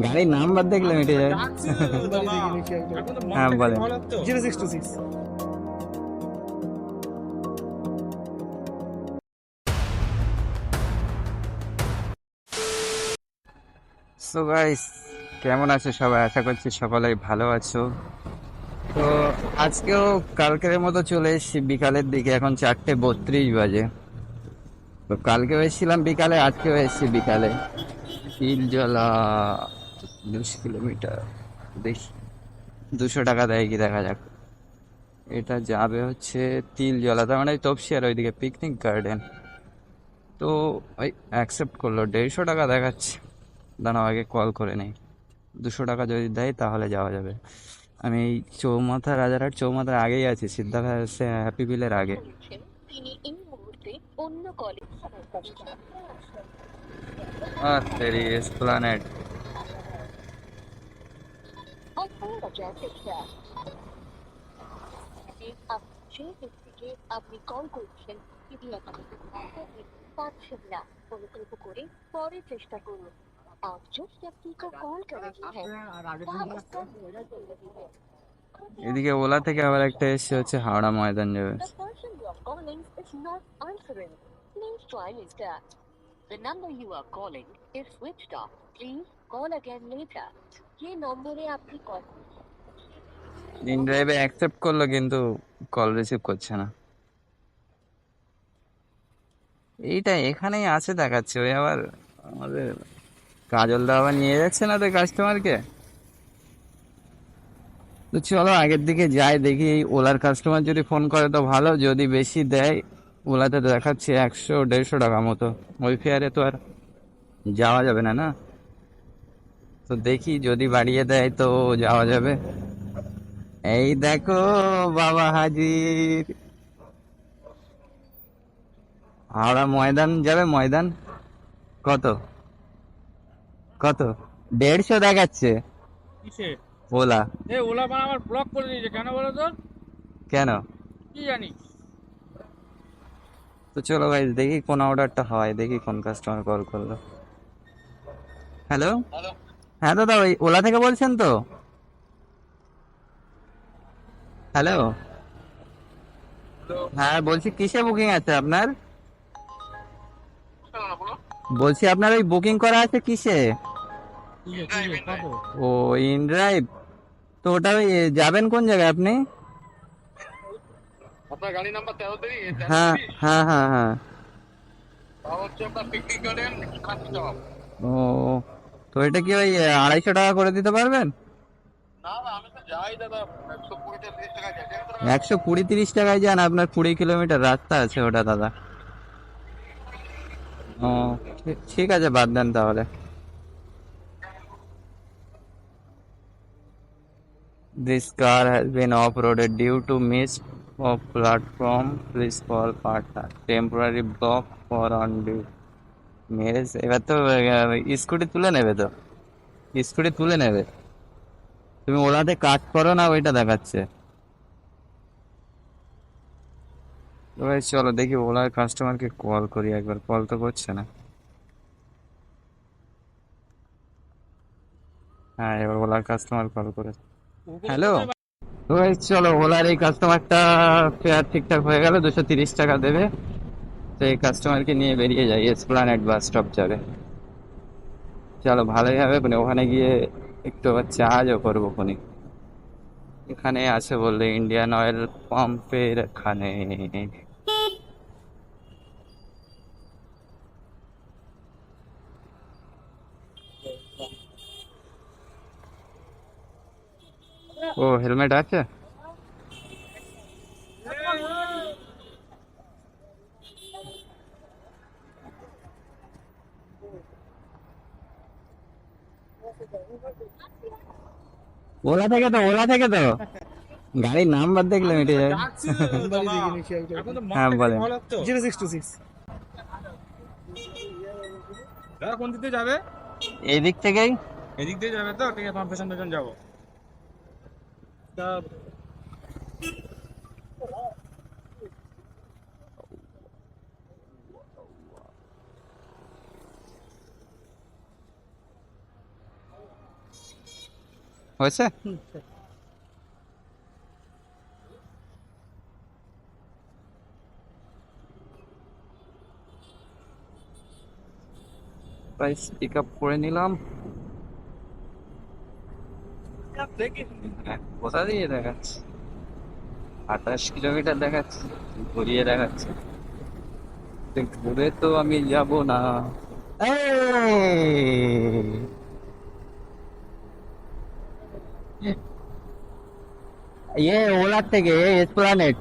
গাড়ির নাম্বার দেখলে মিটে যাবে। হ্যাঁ বলেন। 0626। সো গাইস, কেমন আছো সবাই? আশা করছি সকলেই ভালো আছো। তো আজকেও কালকের মতো চলে এসেছি বিকালের দিকে, এখন 4:32 বাজে। তো কালকেও এসেছিলাম বিকালে, আজকেও এসেছি বিকালে। তিলজলা 20 কিলোমিটার, দেখি 200 টাকা দেয় কি দেখা যাক। এটা যাবে হচ্ছে তিলজলা, তার মানে তপসিয়ার ওইদিকে পিকনিক গার্ডেন। তো ওই অ্যাকসেপ্ট করলো, 150 টাকা দেখাচ্ছে। দাঁড়াও আগে কল করে নেই। 200 টাকা যদি দেয় তাহলে যাওয়া যাবে। আমি এই চৌমাথা, রাজারহাট চৌমাথার আগেই আছি, সিদ্ধার্থ হ্যাপি বিলের আগে। তিনি এই মুহূর্তে অন্য কলে এসপ্লানেড। যে ব্যক্তিকে আপনি কল করছেন তিনি আপনাকে পাচ্ছেন না। অনুগ্রহ করে পরে চেষ্টা করুন। आप जिस व्यक्ति को कॉल कर रहे हैं वह उसका এদিকে ওলা থেকে আবার একটা এসছে, হচ্ছে হাওড়া ময়দান যাবে। The person you are calling is not answering. Please try later. The number you are calling is switched off. Please call again later. ये নম্বরে আপনি কল ইন ড্রাইভে অ্যাকসেপ্ট করলো কিন্তু কল রিসিভ করছে না। এইটা এখানেই আছে দেখাচ্ছে, ওই আবার আমাদের কাজল দা আবার নিয়ে যাচ্ছে না তো কাস্টমারকে। তো চলো আগের দিকে যাই, দেখি এই ওলার কাস্টমার যদি ফোন করে তো ভালো, যদি বেশি দেয় ওলাতে দেখাচ্ছে 100-150 টাকা মতো। ওই ফেয়ারে তো আর যাওয়া যাবে না না। তো দেখি যদি বাড়িয়ে দেয় তো যাওয়া যাবে। এই দেখো বাবা হাজির। হাওড়া ময়দান যাবে, ময়দান কত কত 150 দেখাচ্ছে কিসে? ওলা। ওলা মানে আমার ব্লক করে দিয়েছে কেন বলো তো? কেন? কি জানি। তো চলো ভাই দেখি কোন অর্ডারটা হয়, দেখি কোন কাস্টমার কল করলো। হ্যালো, হ্যাঁ দাদা ওই ওলা থেকে বলছেন তো? হ্যালো, হ্যাঁ বলছি কিসে বুকিং আছে আপনার? বলছি আপনার ওই বুকিং করা আছে কিসে? কত? ও ইন ড্রাইভ। তো ওটা ওই যাবেন কোন জায়গায় আপনি? আপনার গাড়ি নাম্বার 13 হ্যাঁ হ্যাঁ হ্যাঁ হ্যাঁ। হচ্ছে আপনার পিকনিক গার্ডেন খাসি জবাব। ও, তো এটা কি ওই 250 টাকা করে দিতে পারবেন? না না আমি তো যাই দাদা 120-130 টাকা যাই। 120-130 টাকায় যান, আপনার 20 কিলোমিটার রাস্তা আছে ওটা দাদা। ও ঠিক আছে, বাদ দেন তাহলে। This car has been off-roaded due to miss of platform. Please call partner. Temporary block for on due. মেরে এবার তো স্কুটি তুলে নেবে তো, স্কুটি তুলে নেবে। তুমি ওলাতে কাজ করো না, ওইটা দেখাচ্ছে। তো ভাই চলো দেখি ওলার কাস্টমারকে কল করি একবার, কল তো করছে না। হ্যাঁ এবার ওলার কাস্টমার কল করে। হ্যালো, তো ভাই চলো ওলার এই কাস্টমারটা ফেয়ার ঠিকঠাক হয়ে গেল, 230 টাকা দেবে। তো এই কাস্টমারকে নিয়ে বেরিয়ে যাই, এসপ্লানেড বাস স্টপ যাবে। চলো ভালোই হবে, মানে ওখানে গিয়ে একটু আবার চার্জও করবো খনি। এখানে আছে বললে ইন্ডিয়ান অয়েল পাম্পের এখানে। ও হেলমেট আছে? ওলা থেকে তো, ওলা থেকে তো গাড়ির নাম্বার দেখলে মিটে যাবে। হ্যাঁ বলেন। 0626। দাদা কোন দিক দিয়ে যাবে? এদিক থেকেই। এদিক দিয়ে যাবে তো? ঠিক আছে, পাম্প পেছন পেছন যাবো। তা হয়েছে? প্রাইস পিক আপ করে নিলাম। কোথা দিয়ে দেখাচ্ছে? 28 কিলোমিটার দেখাচ্ছে, ঘুরিয়ে দেখাচ্ছে। ঘুরে তো আমি যাব না। ये ओला থেকে এসপ্লানেড,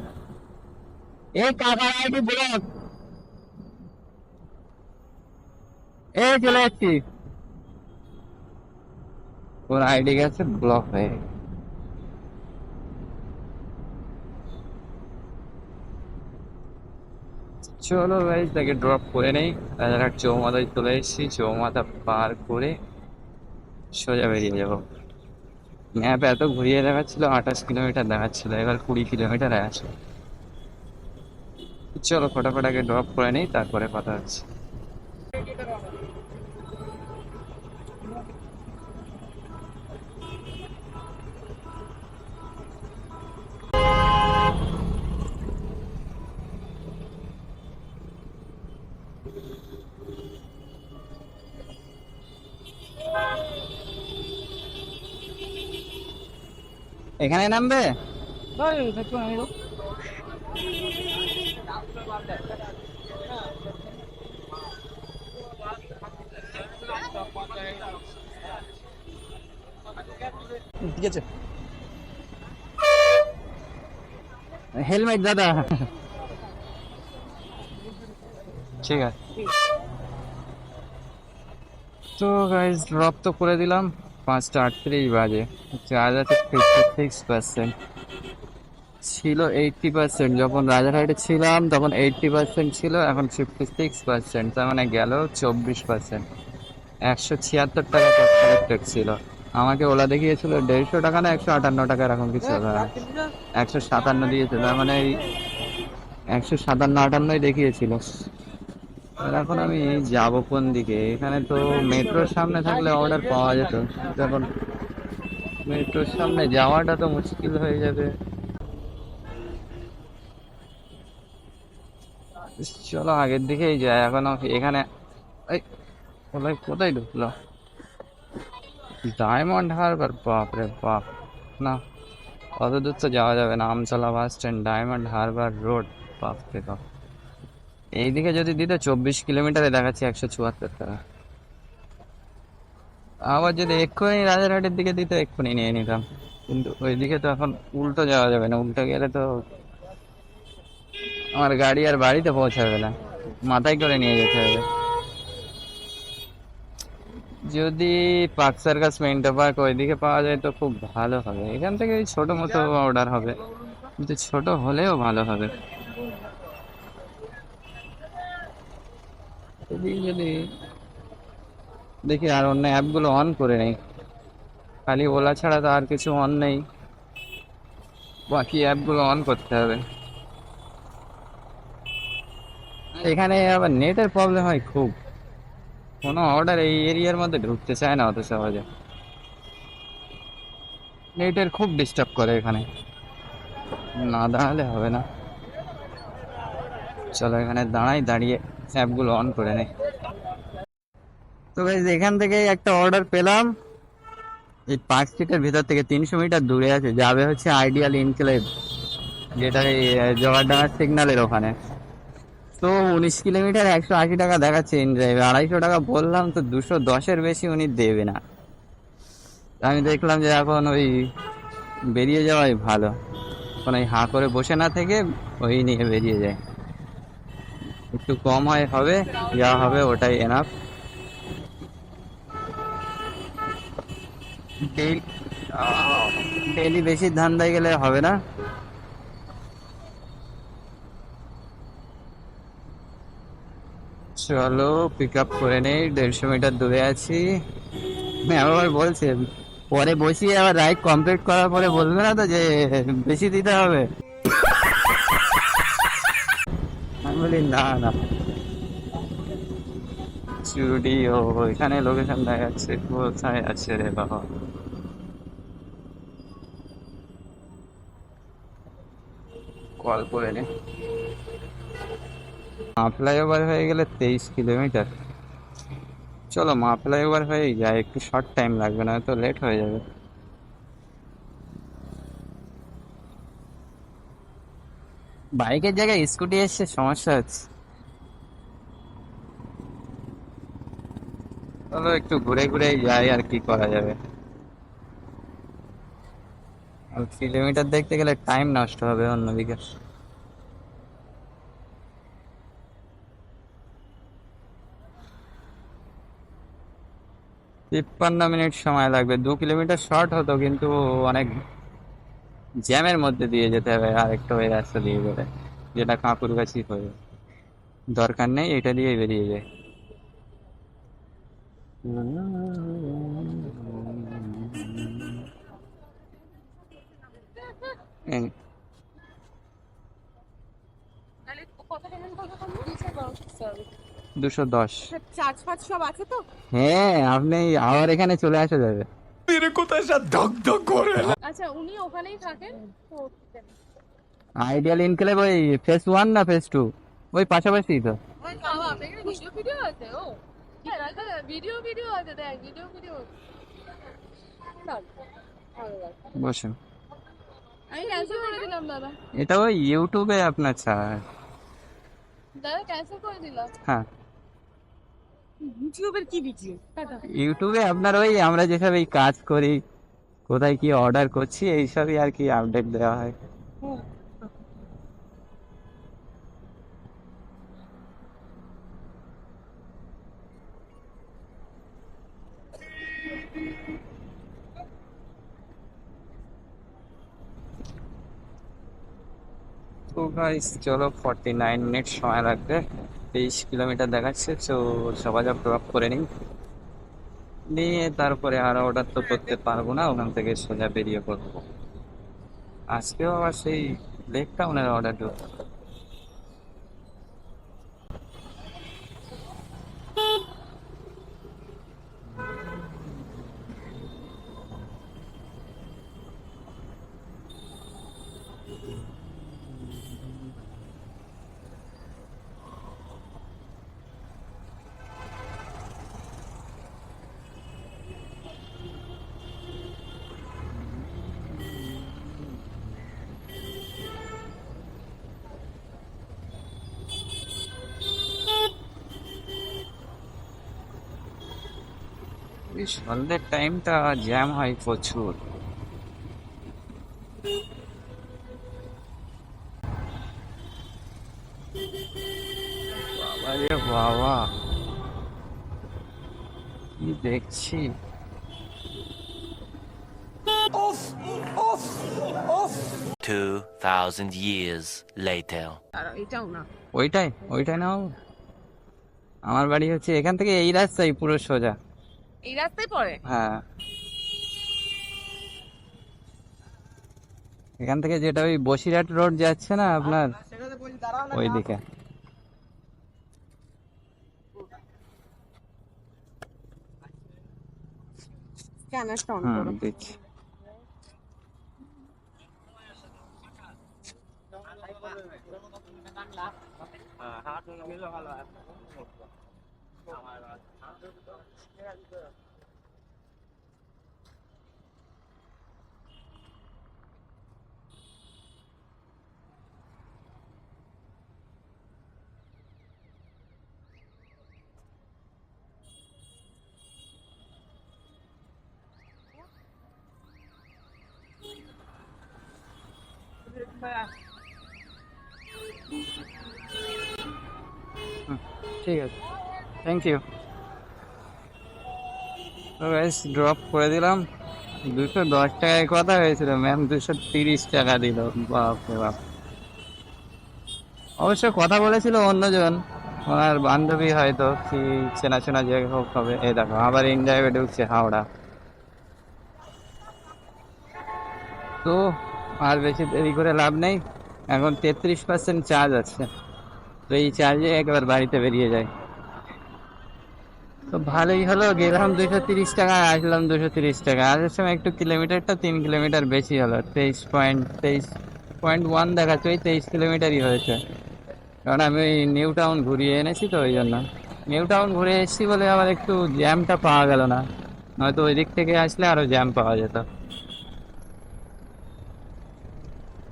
এ কাকার আইডি ব্লক, এ চলে যাচ্ছি। ওর আইডি গেছে ব্লক হয়ে। চলো গাইস, তাকে ড্রপ করে নেই। রাজারহাট চৌমাথায় চলে এসেছি, চৌমাথা পার করে সোজা বেরিয়ে যাবো। ম্যাপ এত ঘুরিয়ে দেখাচ্ছিল, 28 কিলোমিটার দেখাচ্ছিল, এবার 20 কিলোমিটার আছে। চলো ফটাফট আগে ড্রপ করে নেই, তারপরে কথা হচ্ছে। এখানে নামবে? ঠিক আছে, হেলমেট দাদা। ঠিক আছে। তো গাইজ ড্রপ তো করে দিলাম, 5টা 38 বাজে। চার্জ আছে 56%, ছিল 80%। যখন রাজারহাটে ছিলাম তখন 80% ছিল, এখন 56%, তার মানে গেল 24%। 176 টাকা কালেক্টেড ছিল। আমাকে ওলা দেখিয়েছিল 150 টাকা না 158 টাকা, এরকম কিছু। 157 দিয়েছিল, তার মানে এই 157-58 দেখিয়েছিল। আর এখন আমি যাব কোন দিকে? এখানে তো মেট্রোর সামনে থাকলে অর্ডার পাওয়া যেত, এখন মেট্রোর সামনে যাওয়াটা তো মুশকিল হয়ে যাবে। চলো আগের দিকেই যাই এখন। এখানে এই কোথায় কোথায় ঢুকলো? ডায়মন্ড হারবার, বাপ রে বাপ, না অত দূর তো যাওয়া যাবে না। Amtala bus stand, diamond Harbour road, বাপ রে বাপ। এইদিকে যদি দিতে 24 কিলোমিটারে দেখাচ্ছি 174 টাকা। আবার যদি এক্ষুনি রাজারহাটের দিকে দিতে এক্ষুনি নিয়ে নিতাম, কিন্তু ওইদিকে তো এখন উল্টো যাওয়া যাবে না, উল্টো গেলে তো আমার গাড়ি আর বাড়িতে পৌঁছাবে না, মাথায় করে নিয়ে যেতে হবে। যদি পার্ক সার্কাস, মেন্টো পার্ক ওইদিকে পাওয়া যায় তো খুব ভালো হবে। এখান থেকে ছোট মতো অর্ডার হবে, কিন্তু ছোট হলেও ভালো হবে। যদি দেখি আর অন্য অ্যাপগুলো অন করে নেই, খালি ওলা ছাড়া তো আর কিছু অন নেই, বাকি অ্যাপগুলো অন করতে হবে। এখানে আবার নেটের প্রবলেম হয় খুব, কোনো অর্ডার এই এরিয়ার মধ্যে ঢুকতে চায় না অত সহজে, নেটের খুব ডিস্টার্ব করে এখানে, না দাঁড়ালে হবে না। চলো এখানে দাঁড়াই, দাঁড়িয়ে অ্যাপগুলো অন করে নেই। তো গাইস এখান থেকে একটা অর্ডার পেলাম, এই পার্ক স্ট্রিটের ভিতর থেকে 300 মিটার দূরে আছে, যাবে হচ্ছে আইডিয়াল ইনক্লেভ, যেটা এই জগারডাঙ্গা সিগন্যালের ওখানে। তো 19 কিলোমিটার 180 টাকা দেখাচ্ছে ইন ড্রাইভে, 250 টাকা বললাম, তো 210-এর বেশি উনি দেবে না। আমি দেখলাম যে এখন ওই বেরিয়ে যাওয়াই ভালো, এখন ওই হাঁ করে বসে না থেকে ওই নিয়ে বেরিয়ে যায়, একটু কম হবে, যা হবে ওটাই এনাফ। ডেইলি বেশি ধান্দায় গেলে হবে না। চলো পিক আপ করে নেই, 150 মিটার দূরে আছি। ম্যাম আবার বলছে পরে বসিয়ে, আবার রাইড কমপ্লিট করার পরে বলবে না তো যে বেশি দিতে হবে? আমি বলি না না, স্টুডিও এখানে লোকেশন দেখাচ্ছে, কোথায় আছে রে বাবা? কল করে নে। মা ফ্লাইওভার হয়ে গেলে 23 কিলোমিটার। চলো মা ফ্লাইওভার হয়েই যায়, একটু শর্ট টাইম লাগবে, না তো লেট হয়ে যাবে। বাইকের জায়গায় স্কুটি এসছে, সমস্যা হচ্ছে। চলো একটু ঘুরে ঘুরে যাই, আর কি করা যাবে। আর কিলোমিটার দেখতে গেলে টাইম নষ্ট হবে অন্যদিকে। 53 মিনিট সময় লাগবে। 2 কিলোমিটার শর্ট হতো, কিন্তু অনেক জ্যামের মধ্যে দিয়ে যেতে হবে আরেকটা ওই রাস্তা দিয়ে গেলে, যেটা কাঁকুরগাছি হয়ে। দরকার নেই, এটা দিয়েই বেরিয়ে যায়। এই, 210। চার্জ ফার্জ সব আছে তো? হ্যাঁ, আপনি আবার এখানে চলে আসা যাবে। আচ্ছা, উনি ওখানেই থাকেন তো? আইডিয়াল ইনক্লেভ ওই ফেস 1 না ফেস 2, ওই পাশাপাশি তো। বাবা, আপনার ভিডিও ভিডিও আছে? ও ভিডিও ভিডিও আছে, দেখ ভিডিও ভিডিও। বসুন। আমি ক্যান্সেল করে দিলাম দাদা। এটা ওই ইউটিউবে আপনার ছাড়। দাদা ক্যান্সেল করে দিলাম। হ্যাঁ, ইউটিউবের কি ভিডিও? ইউটিউবে আপনার ওই আমরা যেসব এই কাজ করি, কোথায় কি অর্ডার করছি, এইসবই আর কি আপডেট দেওয়া হয়। তো গাইস চলো, 49 মিনিট সময় লাগবে, 23 কিলোমিটার দেখাচ্ছে। তো যোগাযোগ ড্রপ করে নিই, নিয়ে তারপরে আর অর্ডার তো করতে পারবো না, ওখান থেকে সোজা বেরিয়ে পড়বো। আজকেও আবার সেই লেক টাউনের অর্ডার ঢুকবে। এই সন্ধ্যের টাইমটা জ্যাম হয় প্রচুর। বাবা রে বাবা, কি দেখছি! 2,000 years later. আর এটাও না। ওইটাই ওইটাই নাও। আমার বাড়ি হচ্ছে এখান থেকে এই রাস্তায় পুরো সোজা। এই রাস্তায় পড়ে? হ্যাঁ, এখান থেকে যেটা ওই বসিরহাট রোড যাচ্ছে না আপনার, ওইদিকে। স্ক্যানারটা অন হুম, করো। দিচ্ছি। ঠিক আছে, থ্যাংক ইউ। তো গাইস ড্রপ করে দিলাম। 210 টাকায় কথা হয়েছিল, ম্যাম 230 টাকা দিল। বাপ রে বাপ। অবশ্য কথা বলেছিল অন্যজন, ওনার বান্ধবী হয়তো, কি চেনাচেনা যে হোক হবে। এই দেখো আবার ইনড্রাইভে ঢুকছে হাওড়া। তো আর বেশি দেরি করে লাভ নেই, এখন 33% চার্জ আছে। তো এই চার্জে একবার বাড়িতে বেরিয়ে যায়। তো ভালোই হলো, গেলাম 230 টাকা, আসলাম 230 টাকা। আসার সময় একটু কিলোমিটারটা 3 কিলোমিটার বেশি হলো, 23.23 8.1 দেখাচ্ছে, ওই 23 কিলোমিটারই হয়েছে। কারণ আমি ওই নিউ টাউন ঘুরিয়ে এনেছি তো ওই জন্য। নিউ টাউন ঘুরে এসেছি বলে আবার একটু জ্যামটা পাওয়া গেল না, নয়তো ওই দিক থেকে আসলে আরো জ্যাম পাওয়া যেত।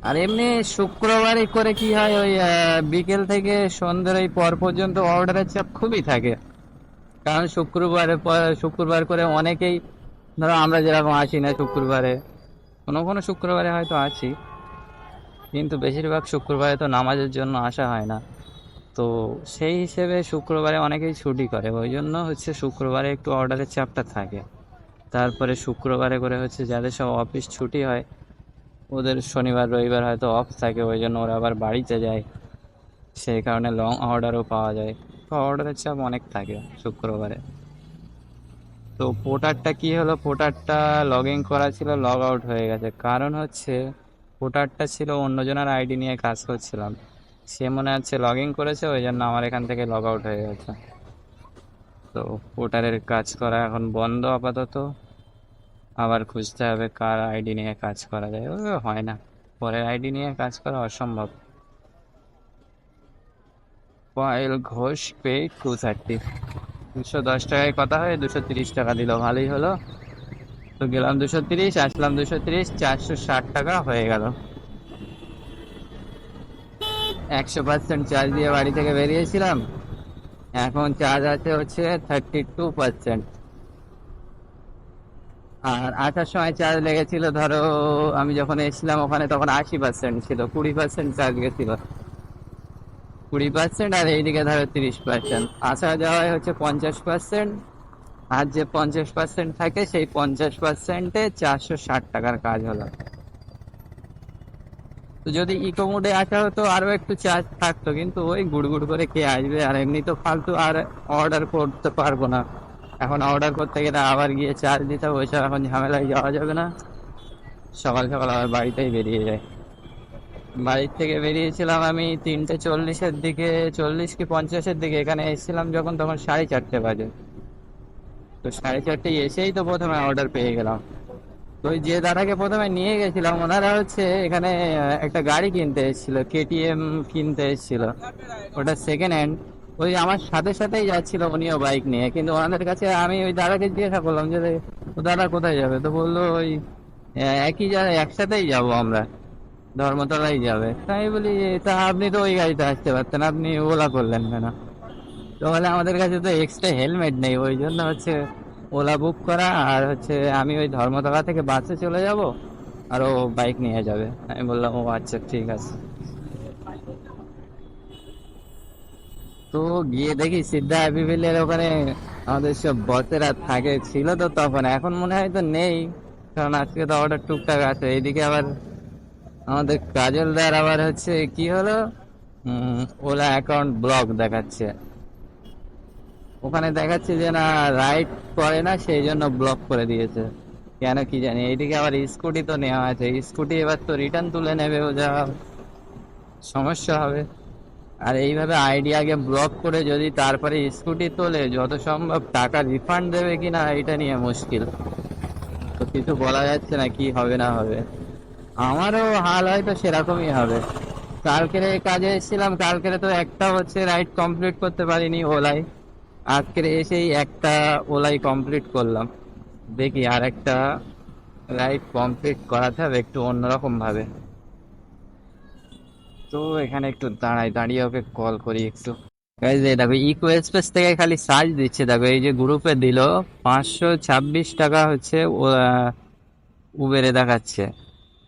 আর এমনি শুক্রবারে করে কি হয়, ওই বিকেল থেকে সন্ধ্যের ওই পর পর্যন্ত অর্ডারের চাপ খুবই থাকে। কারণ শুক্রবার করে অনেকেই, ধরো আমরা যেরকম আসি না শুক্রবারে, কোনো কোনো শুক্রবারে হয়তো আছি, কিন্তু বেশিরভাগ শুক্রবারে তো নামাজের জন্য আসা হয় না। তো সেই হিসেবে শুক্রবারে অনেকেই ছুটি করে, ওই জন্য হচ্ছে শুক্রবারে একটু অর্ডারের চাপটা থাকে। তারপরে শুক্রবারে করে হচ্ছে যাদের সব অফিস ছুটি হয়, ওদের শনিবার রবিবার হয়তো অফ থাকে, ওই জন্য ওরা আবার বাড়িতে যায়, সেই কারণে লং অর্ডারও পাওয়া যায়। তো অর্ডারের চাপ অনেক থাকে শুক্রবারে। তো পোর্টারটা কি হলো, পোর্টারটা লগ ইন করা ছিল, লগ আউট হয়ে গেছে। কারণ হচ্ছে পোর্টারটা ছিল অন্যজনের আইডি নিয়ে কাজ করছিলাম, সে মনে হচ্ছে লগ ইন করেছে, ওই জন্য আমার এখান থেকে লগ আউট হয়ে গেছে। তো পোর্টারের কাজ করা এখন বন্ধ আপাতত, আবার খুঁজতে হবে কার আইডি নিয়ে কাজ করা যায়। ও হয় না, পরের আইডি নিয়ে কাজ করা অসম্ভব। পায়েল ঘোষ পে 230, 210 টাকায় কথা হয়, 230 টাকা দিল, ভালোই হলো। তো গেলাম 230, আসলাম 230, 460 টাকা হয়ে গেল। 100% চার্জ দিয়ে বাড়ি থেকে বেরিয়েছিলাম, এখন চার্জ আছে হচ্ছে 32%। আর আসার সময় চার্জ লেগেছিল, ধরো আমি যখন এসেছিলাম ওখানে তখন 80% ছিল, 20% চার্জ গেছিল, 20%। আর এইদিকে ধরো 30%, আসা যাওয়ায় হচ্ছে 50%। আর যে 50% থাকে সেই 50%-এ 460 টাকার কাজ হলো। তো যদি ইকো মোডে আসা হতো আরো একটু চার্জ থাকতো, কিন্তু ওই গুড় করে কে আসবে, আর এমনি তো ফালতু আর অর্ডার করতে পারবো না। এখন অর্ডার করতে গেলে আবার গিয়ে চার্জ দিতে হবে, ওইসব এখন ঝামেলায় যাওয়া যাবে না। সকাল সকাল আবার বাড়িতেই বেরিয়ে যায়। বাড়ির থেকে বেরিয়েছিলাম আমি 3:40-এর দিকে, 40 কি 50-এর দিকে। এখানে এসেছিলাম যখন তখন 4:30 বাজে। তো 4:30 এসেই তো প্রথমে অর্ডার পেয়ে গেলাম। তো ওই যে দাদাকে প্রথমে নিয়ে গেছিলাম, ওনারা হচ্ছে এখানে একটা গাড়ি কিনতে এসেছিল, কেটিএম কিনতে এসেছিল, ওটা সেকেন্ড হ্যান্ড। ওই আমার সাথে সাথেই যাচ্ছিল উনিও বাইক নিয়ে, কিন্তু ওনাদের কাছে আমি ওই দাদাকে জিজ্ঞাসা করলাম যে ও দাদা কোথায় যাবে, তো বললো ওই একই জায়গায় একসাথেই যাবো আমরা, ধর্মতলাই যাবে। তাই বলি তা আপনি তো ওই গাড়িতে আসতে পারতেন, আপনি ওলা করলেন কেন? তো বলে আমাদের কাছে তো এক্সট্রা হেলমেট নেই, ওই জন্য হচ্ছে ওলা বুক করা। আর হচ্ছে আমি ওই ধর্মতলা থেকে বাসে চলে যাব, আর ও বাইক নিয়ে যাবে। আমি বললাম ও আচ্ছা ঠিক আছে। তো গিয়ে দেখি সিদ্ধা হ্যাপিভিলের ওখানে আমাদের সব বসেরা থাকে, ছিল তো তখন, এখন মনে হয় তো নেই, কারণ আজকে তো অর্ডার টুকটাক আছে। এইদিকে আবার আমাদের কাজলদার আবার হচ্ছে কি হলো, ওলা অ্যাকাউন্ট ব্লক দেখাচ্ছে। ওখানে দেখাচ্ছে যে না রাইড করে না, সেই জন্য ব্লক করে দিয়েছে, কেন কি জানি। এইদিকে আবার স্কুটি তো নেওয়া আছে, স্কুটি এবার তো রিটার্ন তুলে নেবে, ও যা সমস্যা হবে। আর এইভাবে আইডি আগে ব্লক করে যদি তারপরে স্কুটি তোলে, যত সম্ভব টাকা রিফান্ড দেবে কিনা এটা নিয়ে মুশকিল। তো কিছু বলা যাচ্ছে না কি হবে না হবে, আমারও হাল হয়তো সেরকমই হবে। কালকের কাজে এসেছিলাম, কালকের তো একটা হচ্ছে রাইড কমপ্লিট করতে পারিনি ওলাই, আজকের এসেই একটা ওলাই কমপ্লিট করলাম। দেখি আর একটা রাইড কমপ্লিট করাতে হবে একটু অন্যরকম ভাবে। তো এখানে একটু দাঁড়িয়ে ওকে কল করি একটু। গাইজ এই দেখো ইকো এক্সপ্রেস থেকে খালি সার্চ দিচ্ছে, দেখো এই যে গ্রুপে দিল 526 টাকা হচ্ছে উবেরে দেখাচ্ছে।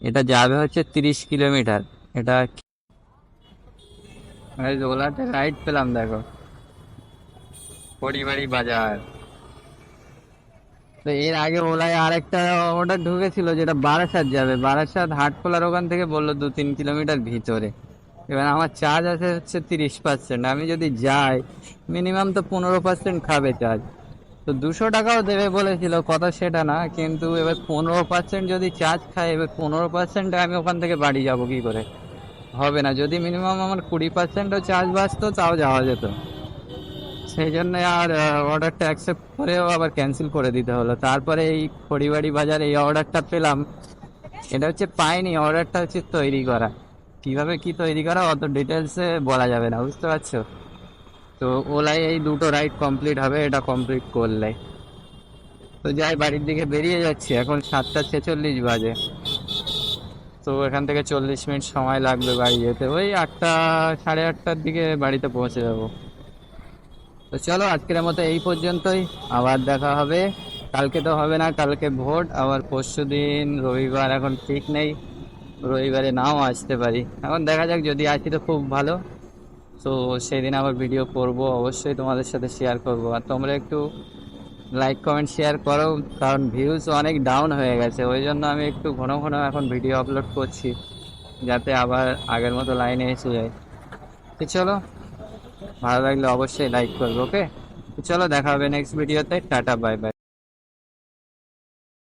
এটা যাবে হচ্ছে 30 কিলোমিটার। এটা গাইজ ওলাতে রাইড পেলাম, দেখো পরিবাড়ি বাজার। তো এর আগে ওলায় আরেকটা অর্ডার ঢুকেছিল যেটা বারাসাত যাবে, বারাসাত হাটখোলার ওখান থেকে বললো 2-3 কিলোমিটার ভিতরে। এবার আমার চার্জ আছে হচ্ছে 30%, আমি যদি যাই মিনিমাম তো 15% খাবে চার্জ। তো 200 টাকাও দেবে বলেছিল, কথা সেটা না, কিন্তু এবার 15% যদি চার্জ খায়, এবার 15% আমি ওখান থেকে বাড়ি যাব কি করে? হবে না। যদি মিনিমাম আমার 20%ও চার্জ বাঁচতো তাও যাওয়া যেত। সেই জন্য আর অর্ডারটা অ্যাকসেপ্ট করেও আবার ক্যান্সেল করে দিতে হলো। তারপরে এই খড়িবাড়ি বাজার এই অর্ডারটা পেলাম। এটা হচ্ছে পাইনি, অর্ডারটা হচ্ছে তৈরি করা। কিভাবে কি তৈরি করা অত ডিটেলসে বলা যাবে না, বুঝতে পারছো? তো ওলাই এই দুটো রাইড কমপ্লিট হবে, এটা কমপ্লিট করলে তো যাই, বাড়ির দিকে বেরিয়ে যাচ্ছি। এখন 7:46 বাজে। তো এখান থেকে 40 মিনিট সময় লাগবে বাড়ি যেতে, ওই 8টা 8:30টার দিকে বাড়িতে পৌঁছে যাবো। তো চলো আজকের মতো এই পর্যন্তই, আবার দেখা হবে। কালকে তো হবে না, কালকে ভোট, আবার পরশুদিন রবিবার এখন ঠিক নেই, রবিবারে নাও আসতে পারি। এখন দেখা যাক, যদি আসি তো খুব ভালো। তো সেদিন আবার ভিডিও করব, অবশ্যই তোমাদের সাথে শেয়ার করব। আর তোমরা একটু লাইক কমেন্ট শেয়ার করো, কারণ ভিউজ অনেক ডাউন হয়ে গেছে, ওই জন্য আমি একটু ঘন ঘন এখন ভিডিও আপলোড করছি, যাতে আবার আগের মতো লাইনে এসে যায়। তো চলো, ভালো লাগলে অবশ্যই লাইক করবে, ওকে? তো চলো দেখা হবে নেক্সট ভিডিওতে, টাটা বাই বাই।